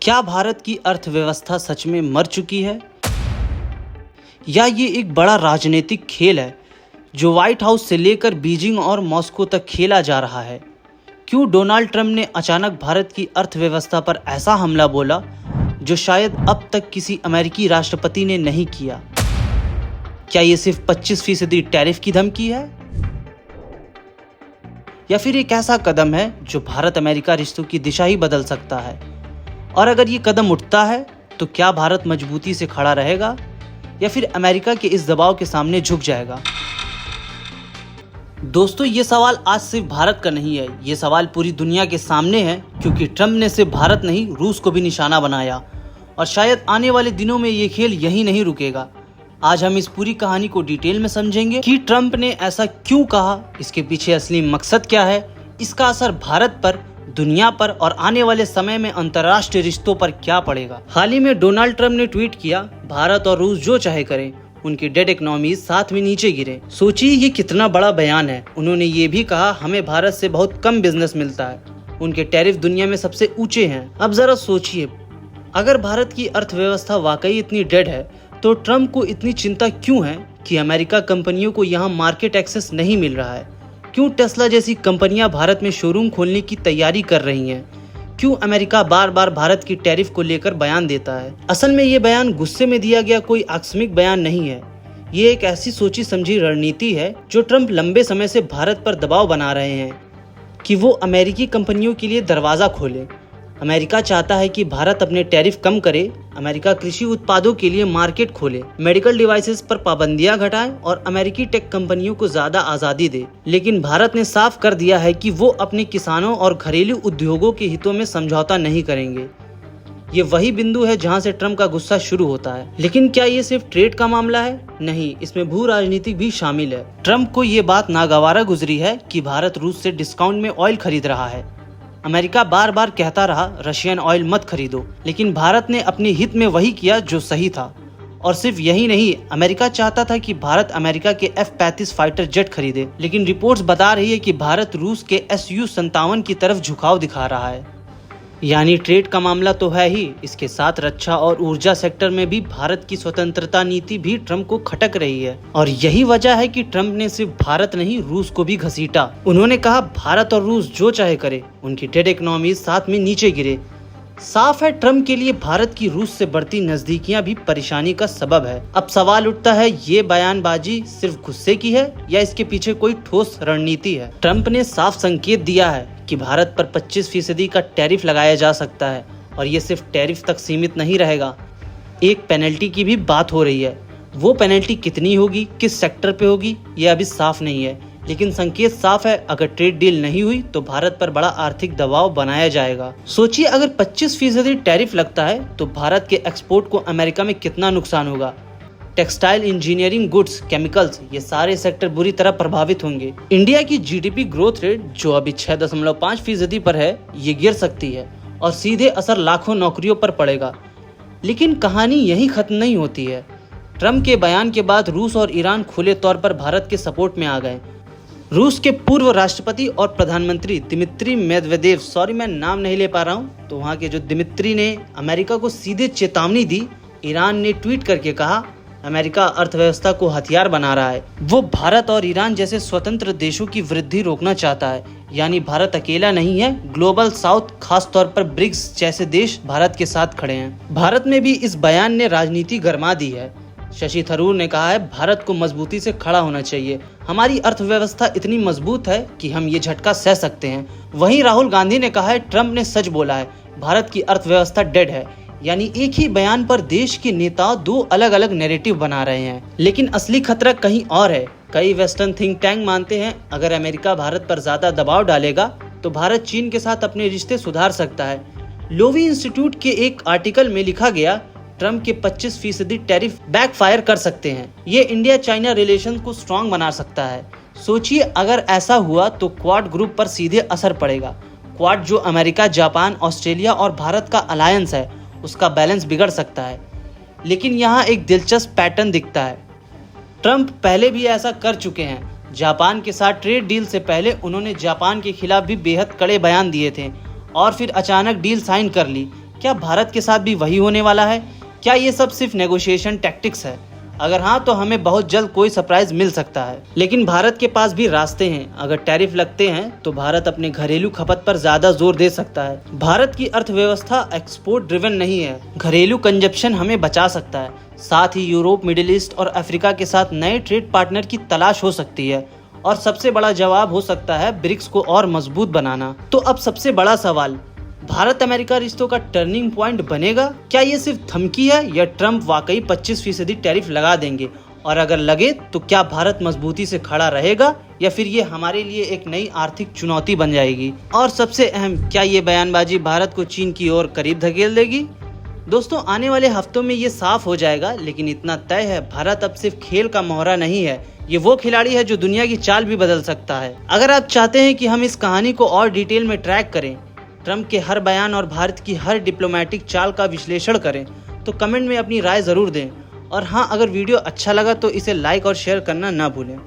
क्या भारत की अर्थव्यवस्था सच में मर चुकी है या ये एक बड़ा राजनीतिक खेल है जो व्हाइट हाउस से लेकर बीजिंग और मॉस्को तक खेला जा रहा है? क्यों डोनाल्ड ट्रंप ने अचानक भारत की अर्थव्यवस्था पर ऐसा हमला बोला जो शायद अब तक किसी अमेरिकी राष्ट्रपति ने नहीं किया? क्या ये सिर्फ 25% टैरिफ की धमकी है या फिर एक ऐसा कदम है जो भारत अमेरिका रिश्तों की दिशा ही बदल सकता है? और अगर ये कदम उठता है तो क्या भारत मजबूती से खड़ा रहेगा या फिर अमेरिका के इस दबाव के सामने झुक जाएगा? दोस्तों, ये सवाल आज सिर्फ भारत का नहीं है, ये सवाल पूरी दुनिया के सामने है, क्योंकि ट्रंप ने सिर्फ भारत नहीं रूस को भी निशाना बनाया और शायद आने वाले दिनों में ये खेल यहीं नहीं रुकेगा। आज हम इस पूरी कहानी को डिटेल में समझेंगे कि ट्रंप ने ऐसा क्यों कहा, इसके पीछे असली मकसद क्या है, इसका असर भारत पर, दुनिया पर और आने वाले समय में अंतर्राष्ट्रीय रिश्तों पर क्या पड़ेगा। हाल ही में डोनाल्ड ट्रंप ने ट्वीट किया, भारत और रूस जो चाहे करें, उनकी डेड इकोनॉमीज साथ में नीचे गिरे। सोचिए ये कितना बड़ा बयान है। उन्होंने ये भी कहा, हमें भारत से बहुत कम बिजनेस मिलता है, उनके टैरिफ दुनिया में सबसे ऊंचे हैं। अब जरा सोचिए, अगर भारत की अर्थव्यवस्था वाकई इतनी डेड है तो ट्रंप को इतनी चिंता क्यों है कि अमेरिका कंपनियों को यहाँ मार्केट एक्सेस नहीं मिल रहा है? क्यों टेस्ला जैसी कंपनियां भारत में शोरूम खोलने की तैयारी कर रही हैं? क्यों अमेरिका बार बार भारत की टैरिफ को लेकर बयान देता है? असल में ये बयान गुस्से में दिया गया कोई आकस्मिक बयान नहीं है। ये एक ऐसी सोची समझी रणनीति है जो ट्रंप लंबे समय से भारत पर दबाव बना रहे हैं कि वो अमेरिकी कंपनियों के लिए दरवाजा खोले। अमेरिका चाहता है कि भारत अपने टैरिफ कम करे, अमेरिका कृषि उत्पादों के लिए मार्केट खोले, मेडिकल डिवाइसेस पर पाबंदियां घटाए और अमेरिकी टेक कंपनियों को ज्यादा आजादी दे। लेकिन भारत ने साफ कर दिया है कि वो अपने किसानों और घरेलू उद्योगों के हितों में समझौता नहीं करेंगे। ये वही बिंदु है जहां से ट्रंप का गुस्सा शुरू होता है। लेकिन क्या ये सिर्फ ट्रेड का मामला है? नहीं, इसमें भू राजनीति भी शामिल है। ट्रंप को ये बात नागवारा गुजरी है कि भारत रूस से डिस्काउंट में ऑयल खरीद रहा है। अमेरिका बार बार कहता रहा रशियन ऑयल मत खरीदो, लेकिन भारत ने अपने हित में वही किया जो सही था। और सिर्फ यही नहीं, अमेरिका चाहता था कि भारत अमेरिका के F-35 फाइटर जेट खरीदे, लेकिन रिपोर्ट्स बता रही है कि भारत रूस के Su-57 की तरफ झुकाव दिखा रहा है। यानी ट्रेड का मामला तो है ही, इसके साथ रक्षा और ऊर्जा सेक्टर में भी भारत की स्वतंत्रता नीति भी ट्रंप को खटक रही है। और यही वजह है कि ट्रंप ने सिर्फ भारत नहीं रूस को भी घसीटा। उन्होंने कहा, भारत और रूस जो चाहे करे, उनकी डेड इकोनॉमीज साथ में नीचे गिरे। साफ है, ट्रंप के लिए भारत की रूस से बढ़ती नजदीकियां भी परेशानी का सबब है। अब सवाल उठता है, ये बयानबाजी सिर्फ गुस्से की है या इसके पीछे कोई ठोस रणनीति है? ट्रंप ने साफ संकेत दिया है कि भारत पर 25% का टैरिफ लगाया जा सकता है और ये सिर्फ टैरिफ तक सीमित नहीं रहेगा। एक पेनल्टी की भी बात हो रही है। वो पेनल्टी कितनी होगी, किस सेक्टर पे होगी, ये अभी साफ नहीं है, लेकिन संकेत साफ है, अगर ट्रेड डील नहीं हुई तो भारत पर बड़ा आर्थिक दबाव बनाया जाएगा। सोचिए, अगर 25% टैरिफ लगता है तो भारत के एक्सपोर्ट को अमेरिका में कितना नुकसान होगा। टेक्सटाइल, इंजीनियरिंग, गुड्स, केमिकल्स, ये सारे सेक्टर बुरी तरह प्रभावित होंगे। इंडिया की जीडीपी ग्रोथ रेट जो अभी 6.5% पर है, ये गिर सकती है और सीधे असर लाखों नौकरियों पर पड़ेगा। लेकिन कहानी यही खत्म नहीं होती है। ट्रंप के बयान के बाद रूस और ईरान खुले तौर पर भारत के सपोर्ट में आ गए। रूस के पूर्व राष्ट्रपति और प्रधानमंत्री दिमित्री मेदवेदेव, सॉरी मैं नाम नहीं ले पा रहा हूँ, तो वहाँ के जो दिमित्री ने अमेरिका को सीधे चेतावनी दी। ईरान ने ट्वीट करके कहा, अमेरिका अर्थव्यवस्था को हथियार बना रहा है। वो भारत और ईरान जैसे स्वतंत्र देशों की वृद्धि रोकना चाहता है। यानी भारत अकेला नहीं है, ग्लोबल साउथ, खास तौर पर ब्रिक्स जैसे देश भारत के साथ खड़े हैं। भारत में भी इस बयान ने राजनीति गरमा दी है। शशि थरूर ने कहा है, भारत को मजबूती से खड़ा होना चाहिए, हमारी अर्थव्यवस्था इतनी मजबूत है कि हम ये झटका सह सकते हैं। वहीं राहुल गांधी ने कहा है, ट्रंप ने सच बोला है, भारत की अर्थव्यवस्था डेड है। यानी एक ही बयान पर देश के नेता दो अलग अलग नैरेटिव बना रहे हैं। लेकिन असली खतरा कहीं और है। कई वेस्टर्न थिंक टैंक मानते हैं, अगर अमेरिका भारत पर ज्यादा दबाव डालेगा तो भारत चीन के साथ अपने रिश्ते सुधार सकता है। लोवी इंस्टीट्यूट के एक आर्टिकल में लिखा गया, ट्रंप के 25% टैरिफ बैकफायर कर सकते हैं। ये इंडिया चाइना रिलेशन को स्ट्रॉन्ग बना सकता है। सोचिए, अगर ऐसा हुआ तो क्वाड ग्रुप पर सीधे असर पड़ेगा। क्वाड जो अमेरिका, जापान, ऑस्ट्रेलिया और भारत का अलायंस है, उसका बैलेंस बिगड़ सकता है। लेकिन यहाँ एक दिलचस्प पैटर्न दिखता है। ट्रंप पहले भी ऐसा कर चुके हैं। जापान के साथ ट्रेड डील से पहले उन्होंने जापान के खिलाफ भी बेहद कड़े बयान दिए थे और फिर अचानक डील साइन कर ली। क्या भारत के साथ भी वही होने वाला है? क्या ये सब सिर्फ नेगोशिएशन टैक्टिक्स है? अगर हाँ तो हमें बहुत जल्द कोई सरप्राइज मिल सकता है। लेकिन भारत के पास भी रास्ते हैं। अगर टैरिफ लगते हैं तो भारत अपने घरेलू खपत पर ज्यादा जोर दे सकता है। भारत की अर्थव्यवस्था एक्सपोर्ट ड्रिवन नहीं है। घरेलू कंजप्शन हमें बचा सकता है। साथ ही यूरोप, मिडिल ईस्ट और अफ्रीका के साथ नए ट्रेड पार्टनर की तलाश हो सकती है। और सबसे बड़ा जवाब हो सकता है ब्रिक्स को और मजबूत बनाना। तो अब सबसे बड़ा सवाल, भारत अमेरिका रिश्तों का टर्निंग पॉइंट बनेगा? क्या ये सिर्फ धमकी है या ट्रम्प वाकई 25% टैरिफ लगा देंगे? और अगर लगे तो क्या भारत मजबूती से खड़ा रहेगा या फिर ये हमारे लिए एक नई आर्थिक चुनौती बन जाएगी? और सबसे अहम, क्या ये बयानबाजी भारत को चीन की ओर करीब धकेल देगी? दोस्तों, आने वाले हफ्तों में ये साफ हो जाएगा, लेकिन इतना तय है, भारत अब सिर्फ खेल का मोहरा नहीं है, ये वो खिलाड़ी है जो दुनिया की चाल भी बदल सकता है। अगर आप चाहते हैं कि हम इस कहानी को और डिटेल में ट्रैक करें, ट्रम्प के हर बयान और भारत की हर डिप्लोमेटिक चाल का विश्लेषण करें, तो कमेंट में अपनी राय ज़रूर दें। और हाँ, अगर वीडियो अच्छा लगा तो इसे लाइक और शेयर करना ना भूलें।